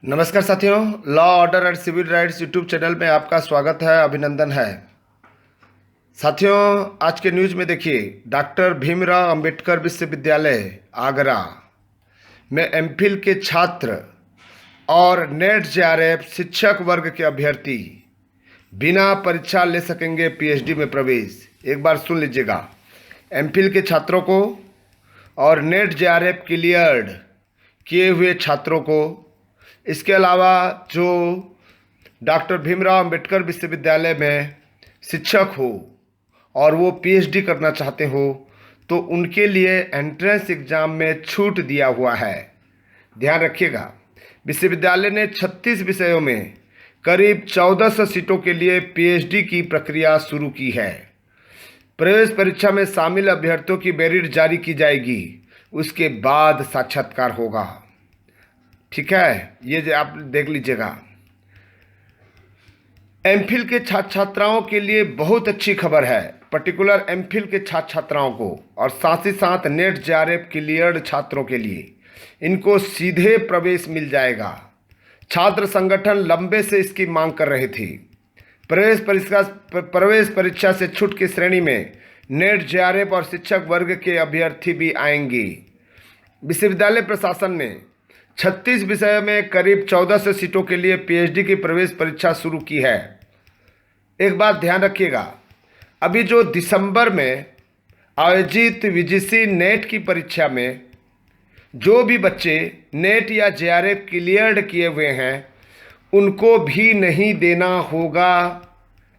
नमस्कार साथियों, law order and civil rights YouTube channel में आपका स्वागत है, अभिनंदन है। साथियों, आज के न्यूज़ में देखिए, डॉक्टर भीमराव अंबेडकर विश्वविद्यालय आगरा में एमफिल के छात्र और नेट जेआरएफ शिक्षक वर्ग के अभ्यर्थी बिना परीक्षा ले सकेंगे पीएचडी में प्रवेश। एक बार सुन लीजिएगा, एमफिल के छात्रों को और नेट जेआरएफ क्लियर्ड किए हुए छात्रों को, इसके अलावा जो डॉक्टर भीमराव अंबेडकर विश्वविद्यालय में शिक्षक हो और वो पीएचडी करना चाहते हो, तो उनके लिए एंट्रेंस एग्ज़ाम में छूट दिया हुआ है। ध्यान रखिएगा, विश्वविद्यालय ने 36 विषयों में करीब 1400 सीटों के लिए पीएचडी की प्रक्रिया शुरू की है। प्रवेश परीक्षा में शामिल अभ्यर्थियों की मेरिट जारी की जाएगी, उसके बाद साक्षात्कार होगा। ठीक है, ये आप देख लीजिएगा। एमफिल के छात्र छात्राओं के लिए बहुत अच्छी खबर है, पर्टिकुलर एमफिल के छात्र छात्राओं को और साथ ही साथ नेट जेआरएफ क्लियर्ड छात्रों के लिए इनको सीधे प्रवेश मिल जाएगा। छात्र संगठन लंबे से इसकी मांग कर रहे थे। प्रवेश परीक्षा से छूट की श्रेणी में नेट जेआरएफ और शिक्षक वर्ग के अभ्यर्थी भी आएंगे। विश्वविद्यालय प्रशासन ने 36 विषयों में करीब 1400 सीटों के लिए पीएचडी की प्रवेश परीक्षा शुरू की है। एक बात ध्यान रखिएगा, अभी जो दिसंबर में आयोजित यूजीसी नेट की परीक्षा में जो भी बच्चे नेट या जेआरएफ क्लियर्ड किए हुए हैं, उनको भी नहीं देना होगा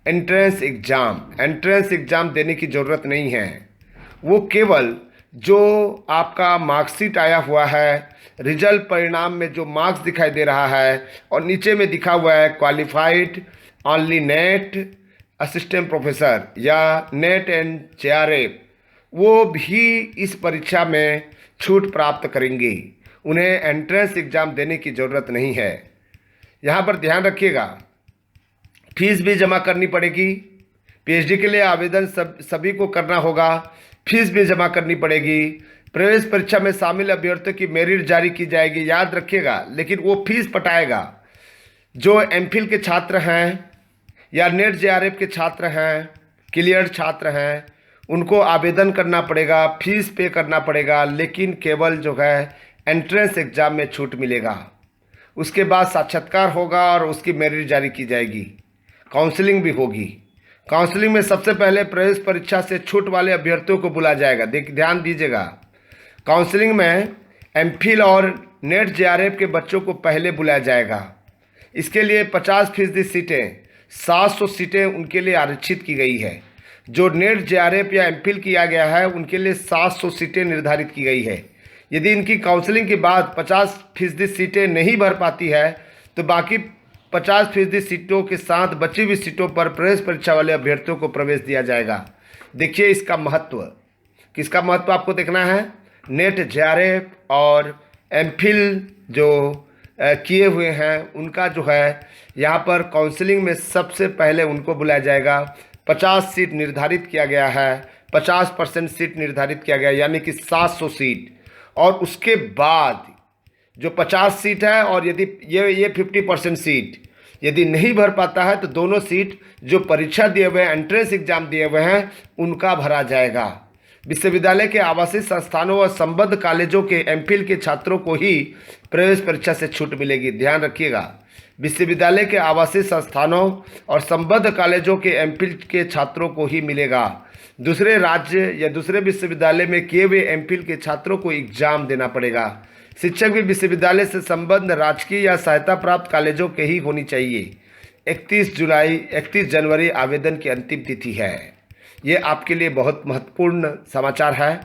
एंट्रेंस एग्ज़ाम। एंट्रेंस एग्ज़ाम देने की ज़रूरत नहीं है। वो केवल जो आपका मार्कशीट आया हुआ है, रिजल्ट परिणाम में जो मार्क्स दिखाई दे रहा है और नीचे में दिखा हुआ है qualified only net assistant professor या नेट एंड जेआरएफ, वो भी इस परीक्षा में छूट प्राप्त करेंगे। उन्हें एंट्रेंस एग्ज़ाम देने की ज़रूरत नहीं है। यहाँ पर ध्यान रखिएगा, फीस भी जमा करनी पड़ेगी। पीएचडी के लिए आवेदन सभी को करना होगा, फीस भी जमा करनी पड़ेगी। प्रवेश परीक्षा में शामिल अभ्यर्थियों की मेरिट जारी की जाएगी, याद रखिएगा, लेकिन वो फीस पटाएगा। जो एमफिल के छात्र हैं या नेट जेआरएफ के छात्र हैं, क्लियर छात्र हैं, उनको आवेदन करना पड़ेगा, फीस पे करना पड़ेगा, लेकिन केवल जो है एंट्रेंस एग्ज़ाम में छूट मिलेगा। उसके बाद साक्षात्कार होगा और उसकी मेरिट जारी की जाएगी। काउंसलिंग भी होगी। काउंसलिंग में सबसे पहले प्रवेश परीक्षा से छूट वाले अभ्यर्थियों को बुलाया जाएगा। ध्यान दीजिएगा, काउंसलिंग में एमफिल और नेट जेआरएफ के बच्चों को पहले बुलाया जाएगा। इसके लिए 50% सीटें, 700 सीटें उनके लिए आरक्षित की गई है। जो नेट जेआरएफ या एमफिल किया गया है, उनके लिए 700 सीटें निर्धारित की गई है। यदि इनकी काउंसलिंग के बाद 50% सीटें नहीं भर पाती है, तो बाकी 50% सीटों के साथ बची हुई सीटों पर प्रवेश परीक्षा वाले अभ्यर्थियों को प्रवेश दिया जाएगा। देखिए इसका महत्व, किसका महत्व आपको देखना है। नेट जेआरएफ और एमफिल जो किए हुए हैं, उनका जो है यहाँ पर काउंसलिंग में सबसे पहले उनको बुलाया जाएगा। 50 सीट निर्धारित किया गया है, 50% सीट निर्धारित किया गया, यानी कि 700 सीट। और उसके बाद जो 50 सीट है और यदि ये 50% सीट यदि नहीं भर पाता है, तो दोनों सीट जो परीक्षा दिए हुए हैं, एंट्रेंस एग्जाम दिए हुए हैं, उनका भरा जाएगा। विश्वविद्यालय के आवासीय संस्थानों और संबद्ध कॉलेजों के एमफिल के छात्रों को ही प्रवेश परीक्षा से छूट मिलेगी। ध्यान रखिएगा, विश्वविद्यालय के आवासीय संस्थानों और संबद्ध कॉलेजों के एमफिल के छात्रों को ही मिलेगा। दूसरे राज्य या दूसरे विश्वविद्यालय में किए हुए एमफिल के छात्रों को एग्जाम देना पड़ेगा। शिक्षक भी विश्वविद्यालय से संबद्ध राजकीय या सहायता प्राप्त कॉलेजों के ही होनी चाहिए। 31 जनवरी आवेदन की अंतिम तिथि है। ये आपके लिए बहुत महत्वपूर्ण समाचार है,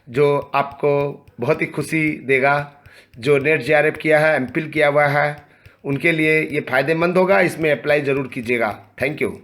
जो आपको बहुत ही खुशी देगा। जो नेट जेआरएफ किया है, एमफिल किया हुआ है, उनके लिए ये फ़ायदेमंद होगा। इसमें अप्लाई ज़रूर कीजिएगा। Thank you.